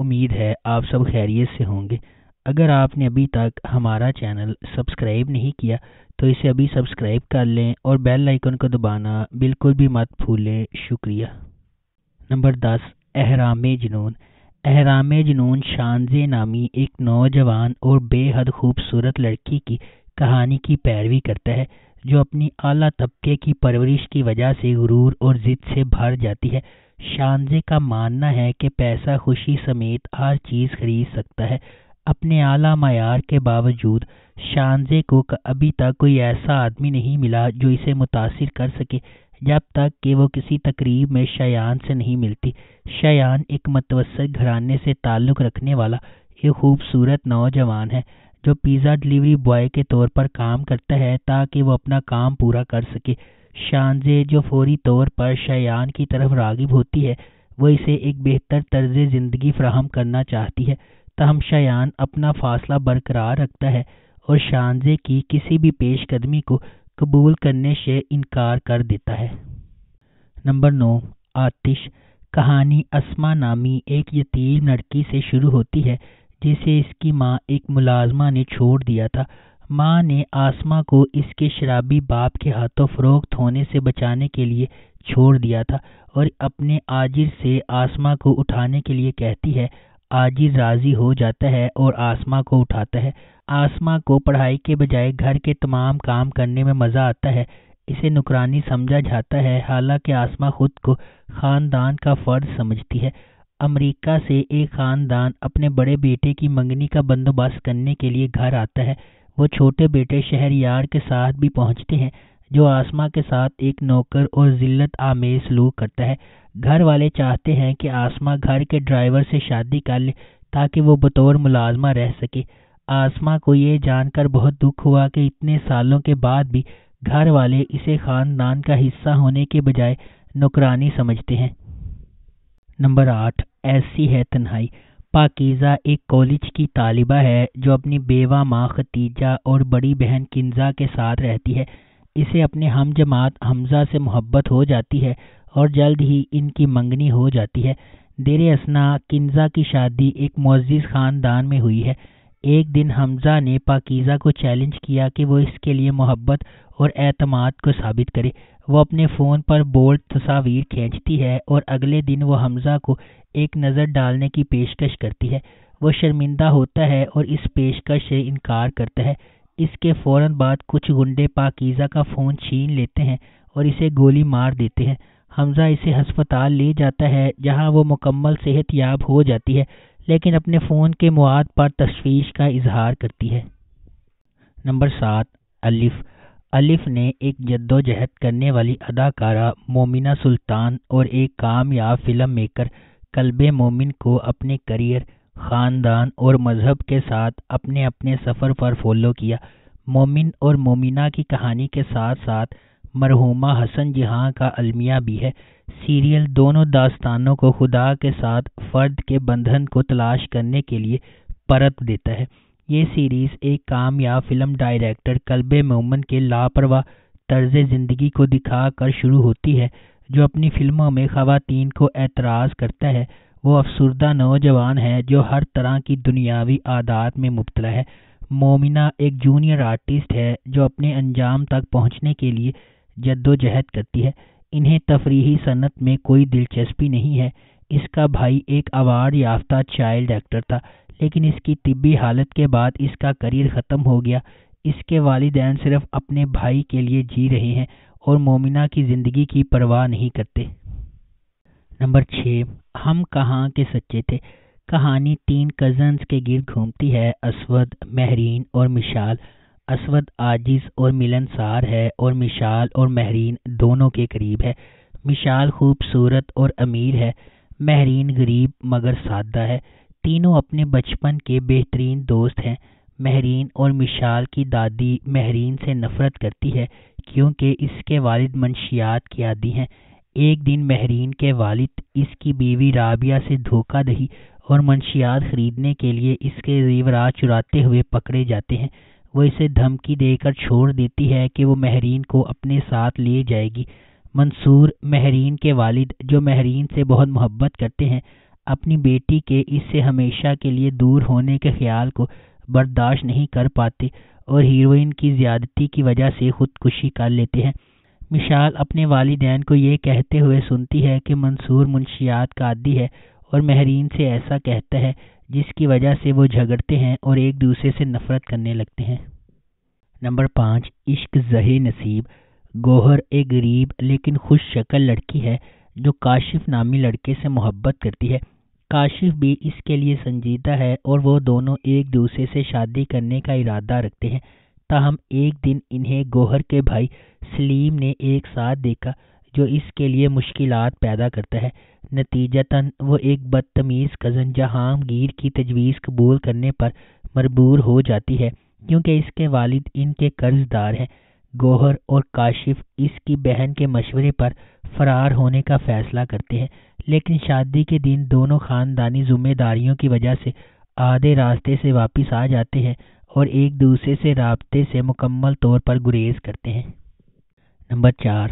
امید ہے آپ سب خیریت سے ہوں گے۔ اگر آپ نے ابھی تک ہمارا چینل سبسکرائب نہیں کیا تو اسے ابھی سبسکرائب کر لیں اور بیل آئیکن کو دبانا بالکل بھی مت بھولیں۔ شکریہ۔ نمبر 10، احرام جنون۔ احرام جنون شانزے نامی ایک نوجوان اور بے حد خوبصورت لڑکی کی کہانی کی پیروی کرتا ہے جو اپنی اعلیٰ طبقے کی پرورش کی وجہ سے غرور اور ضد سے بھر جاتی ہے۔ شانزے کا ماننا ہے کہ پیسہ خوشی سمیت ہر چیز خرید سکتا ہے۔ اپنے اعلیٰ معیار کے باوجود شانزے کو ابھی تک کوئی ایسا آدمی نہیں ملا جو اسے متاثر کر سکے جب تک کہ وہ کسی تقریب میں شایان سے نہیں ملتی۔ شایان ایک متوسط گھرانے سے تعلق رکھنے والا ایک خوبصورت نوجوان ہے جو پیزا ڈلیوری بوائے کے طور پر کام کرتا ہے تاکہ وہ اپنا کام پورا کر سکے۔ شانزے جو فوری طور پر شایان کی طرف راغب ہوتی ہے، وہ اسے ایک بہتر طرز زندگی فراہم کرنا چاہتی ہے، تاہم شایان اپنا فاصلہ برقرار رکھتا ہے اور شانزے کی کسی بھی پیش قدمی کو قبول کرنے سے انکار کر دیتا ہے۔ نمبر 9، آتش۔ کہانی اسما نامی ایک یتیم لڑکی سے شروع ہوتی ہے جسے اس کی ماں ایک ملازمہ نے چھوڑ دیا تھا۔ ماں نے آسما کو اس کے شرابی باپ کے ہاتھوں فروخت ہونے سے بچانے کے لیے چھوڑ دیا تھا اور اپنے آجر سے آسما کو اٹھانے کے لیے کہتی ہے۔ آجر راضی ہو جاتا ہے اور آسما کو اٹھاتا ہے۔ آسما کو پڑھائی کے بجائے گھر کے تمام کام کرنے میں مزہ آتا ہے۔ اسے نوکرانی سمجھا جاتا ہے، حالانکہ آسما خود کو خاندان کا فرد سمجھتی ہے۔ امریکہ سے ایک خاندان اپنے بڑے بیٹے کی منگنی کا بندوبست کرنے کے لیے گھر آتا ہے۔ وہ چھوٹے بیٹے شہریار کے ساتھ بھی پہنچتے ہیں جو آسما کے ساتھ ایک نوکر اور ذلت آمیز سلوک کرتا ہے۔ گھر والے چاہتے ہیں کہ آسما گھر کے ڈرائیور سے شادی کر لے تاکہ وہ بطور ملازمہ رہ سکے۔ آسما کو یہ جان کر بہت دکھ ہوا کہ اتنے سالوں کے بعد بھی گھر والے اسے خاندان کا حصہ ہونے کے بجائے نوکرانی سمجھتے ہیں۔ نمبر 8، ایسی ہے تنہائی۔ پاکیزہ ایک کالج کی طالبہ ہے جو اپنی بیوہ ماں ختیجہ اور بڑی بہن کنزہ کے ساتھ رہتی ہے۔ اسے اپنے ہم جماعت حمزہ سے محبت ہو جاتی ہے اور جلد ہی ان کی منگنی ہو جاتی ہے۔ دیر اثنا کنزہ کی شادی ایک معزز خاندان میں ہوئی ہے۔ ایک دن حمزہ نے پاکیزہ کو چیلنج کیا کہ وہ اس کے لیے محبت اور اعتماد کو ثابت کرے۔ وہ اپنے فون پر بولڈ تصاویر کھینچتی ہے اور اگلے دن وہ حمزہ کو ایک نظر ڈالنے کی پیشکش کرتی ہے۔ وہ شرمندہ ہوتا ہے اور اس پیشکش سے انکار کرتا ہے۔ اس کے فوراً بعد کچھ گنڈے پاکیزہ کا فون چھین لیتے ہیں اور اسے گولی مار دیتے ہیں۔ حمزہ اسے ہسپتال لے جاتا ہے جہاں وہ مکمل صحت یاب ہو جاتی ہے، لیکن اپنے فون کے مواد پر تشویش کا اظہار کرتی ہے۔ نمبر 7، الف۔ الف نے ایک جدوجہد کرنے والی اداکارہ مومنہ سلطان اور ایک کامیاب فلم میکر کلب مومن کو اپنے کیریئر، خاندان اور مذہب کے ساتھ اپنے سفر پر فالو کیا۔ مومن اور مومنہ کی کہانی کے ساتھ ساتھ مرحومہ حسن جہاں کا المیہ بھی ہے۔ سیریل دونوں داستانوں کو خدا کے ساتھ فرد کے بندھن کو تلاش کرنے کے لیے پرت دیتا ہے۔ یہ سیریز ایک کامیاب فلم ڈائریکٹر کلب مومن کے لاپرواہ طرز زندگی کو دکھا کر شروع ہوتی ہے جو اپنی فلموں میں خواتین کو اعتراض کرتا ہے۔ وہ افسردہ نوجوان ہے جو ہر طرح کی دنیاوی عادات میں مبتلا ہے۔ مومنہ ایک جونیئر آرٹسٹ ہے جو اپنے انجام تک پہنچنے کے لیے جدوجہد کرتی ہے۔ انہیں تفریحی صنعت میں کوئی دلچسپی نہیں ہے۔ اس کا بھائی ایک ایوارڈ یافتہ چائلڈ ایکٹر تھا، لیکن اس کی طبی حالت کے بعد اس کا کیریئر ختم ہو گیا۔ اس کے والدین صرف اپنے بھائی کے لیے جی رہے ہیں اور مومنہ کی زندگی کی پرواہ نہیں کرتے۔ نمبر 6، ہم کہاں کے سچے تھے۔ کہانی 3 کزنز کے گرد گھومتی ہے، اسود، مہرین اور مشال۔ اسود عاجز اور ملنسار ہے اور مشال اور مہرین دونوں کے قریب ہے۔ مشال خوبصورت اور امیر ہے، مہرین غریب مگر سادہ ہے۔ تینوں اپنے بچپن کے بہترین دوست ہیں۔ مہرین اور مشال کی دادی مہرین سے نفرت کرتی ہے کیونکہ اس کے والد منشیات کے عادی ہیں۔ ایک دن مہرین کے والد اس کی بیوی رابعہ سے دھوکہ دہی اور منشیات خریدنے کے لیے اس کے زیورات چراتے ہوئے پکڑے جاتے ہیں۔ وہ اسے دھمکی دے کر چھوڑ دیتی ہے کہ وہ مہرین کو اپنے ساتھ لے جائے گی۔ منصور، مہرین کے والد، جو مہرین سے بہت محبت کرتے ہیں، اپنی بیٹی کے اس سے ہمیشہ کے لیے دور ہونے کے خیال کو برداشت نہیں کر پاتے اور ہیروئن کی زیادتی کی وجہ سے خودکشی کر لیتے ہیں۔ مشال اپنے والدین کو یہ کہتے ہوئے سنتی ہے کہ منصور منشیات کا عادی ہے اور مہرین سے ایسا کہتا ہے، جس کی وجہ سے وہ جھگڑتے ہیں اور ایک دوسرے سے نفرت کرنے لگتے ہیں۔ نمبر 5، عشق زہر نصیب۔ گوہر ایک غریب لیکن خوش شکل لڑکی ہے جو کاشف نامی لڑکے سے محبت کرتی ہے۔ کاشف بھی اس کے لیے سنجیدہ ہے اور وہ دونوں ایک دوسرے سے شادی کرنے کا ارادہ رکھتے ہیں۔ تاہم ایک دن انہیں گوہر کے بھائی سلیم نے ایک ساتھ دیکھا جو اس کے لیے مشکلات پیدا کرتا ہے۔ نتیجتاً وہ ایک بدتمیز کزن جہانگیر کی تجویز قبول کرنے پر مجبور ہو جاتی ہے کیونکہ اس کے والد ان کے قرض دار ہیں۔ گوہر اور کاشف اس کی بہن کے مشورے پر فرار ہونے کا فیصلہ کرتے ہیں، لیکن شادی کے دن دونوں خاندانی ذمہ داریوں کی وجہ سے آدھے راستے سے واپس آ جاتے ہیں اور ایک دوسرے سے رابطے سے مکمل طور پر گریز کرتے ہیں۔ نمبر 4،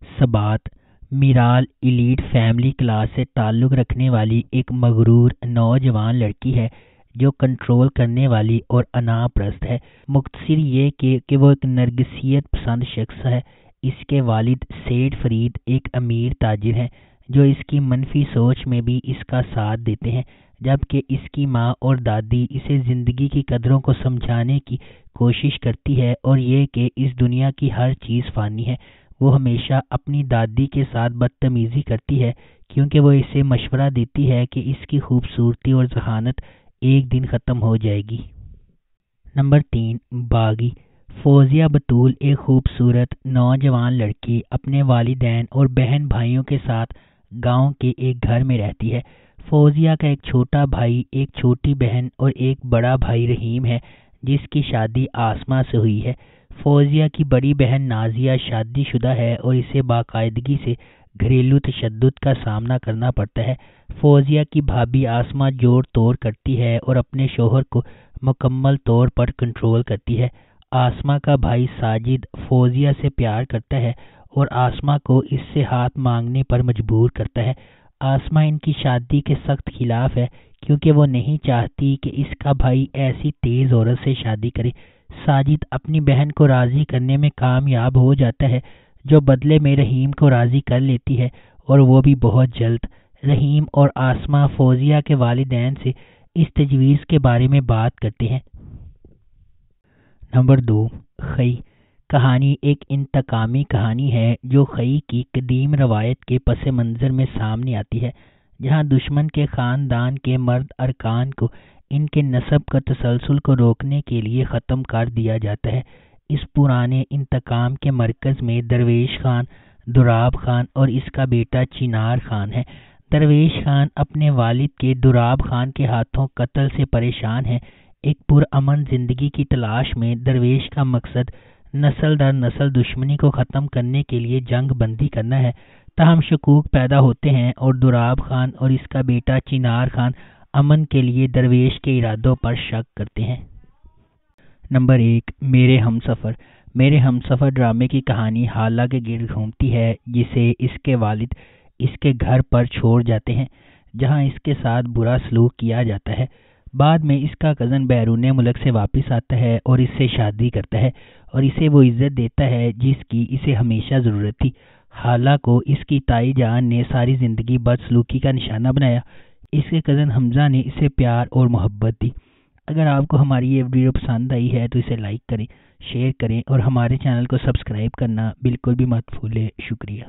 ثبات۔ میرال ایلیٹ فیملی کلاس سے تعلق رکھنے والی ایک مغرور نوجوان لڑکی ہے جو کنٹرول کرنے والی اور انا پرست ہے۔ مختصر یہ کہ وہ ایک نرگسیت پسند شخص ہے۔ اس کے والد سیٹھ فرید ایک امیر تاجر ہیں جو اس کی منفی سوچ میں بھی اس کا ساتھ دیتے ہیں، جبکہ اس کی ماں اور دادی اسے زندگی کی قدروں کو سمجھانے کی کوشش کرتی ہے اور یہ کہ اس دنیا کی ہر چیز فانی ہے۔ وہ ہمیشہ اپنی دادی کے ساتھ بدتمیزی کرتی ہے کیونکہ وہ اسے مشورہ دیتی ہے کہ اس کی خوبصورتی اور ذہانت ایک دن ختم ہو جائے گی۔ نمبر 3، باغی۔ فوزیہ بطول ایک خوبصورت نوجوان لڑکی اپنے والدین اور بہن بھائیوں کے ساتھ گاؤں کے ایک گھر میں رہتی ہے۔ فوزیہ کا ایک چھوٹا بھائی، ایک چھوٹی بہن اور ایک بڑا بھائی رحیم ہے جس کی شادی آسما سے ہوئی ہے۔ فوزیہ کی بڑی بہن نازیہ شادی شدہ ہے اور اسے باقاعدگی سے گھریلو تشدد کا سامنا کرنا پڑتا ہے۔ فوزیہ کی بھابھی آسما جوڑ توڑ کرتی ہے اور اپنے شوہر کو مکمل طور پر کنٹرول کرتی ہے۔ آسما کا بھائی ساجد فوزیہ سے پیار کرتا ہے اور آسما کو اس سے ہاتھ مانگنے پر مجبور کرتا ہے۔ آسما ان کی شادی کے سخت خلاف ہے کیونکہ وہ نہیں چاہتی کہ اس کا بھائی ایسی تیز عورت سے شادی کرے۔ ساجد اپنی بہن کو راضی کرنے میں کامیاب ہو جاتا ہے جو بدلے میں رحیم کو راضی کر لیتی ہے اور وہ بھی بہت جلد۔ رحیم اور آسما فوزیہ کے والدین سے اس تجویز کے بارے میں بات کرتے ہیں۔ نمبر 2، خئی۔ کہانی ایک انتقامی کہانی ہے جو خئی کی قدیم روایت کے پس منظر میں سامنے آتی ہے، جہاں دشمن کے خاندان کے مرد ارکان کو ان کے نسب کا تسلسل کو روکنے کے لیے ختم کر دیا جاتا ہے۔ اس پرانے انتقام کے مرکز میں درویش خان، دوراب خان اور اس کا بیٹا چنار خان ہے۔ درویش خان اپنے والد کے دوراب خان کے ہاتھوں قتل سے پریشان ہے۔ ایک پرامن زندگی کی تلاش میں درویش کا مقصد نسل در نسل دشمنی کو ختم کرنے کے لیے جنگ بندی کرنا ہے۔ تاہم شکوک پیدا ہوتے ہیں اور دوراب خان اور اس کا بیٹا چنار خان امن کے لیے درویش کے ارادوں پر شک کرتے ہیں۔ نمبر 1، میرے ہمسفر۔ میرے ہمسفر ڈرامے کی کہانی حالہ کے گرد گھومتی ہے جسے اس کے والد اس کے گھر پر چھوڑ جاتے ہیں جہاں اس کے ساتھ برا سلوک کیا جاتا ہے۔ بعد میں اس کا کزن بیرون ملک سے واپس آتا ہے اور اس سے شادی کرتا ہے اور اسے وہ عزت دیتا ہے جس کی اسے ہمیشہ ضرورت تھی۔ حالہ کو اس کی تائی جان نے ساری زندگی بدسلوکی کا نشانہ بنایا۔ اس کے کزن حمزہ نے اسے پیار اور محبت دی۔ اگر آپ کو ہماری یہ ویڈیو پسند آئی ہے تو اسے لائک کریں، شیئر کریں اور ہمارے چینل کو سبسکرائب کرنا بالکل بھی مت بھولیں۔ شکریہ۔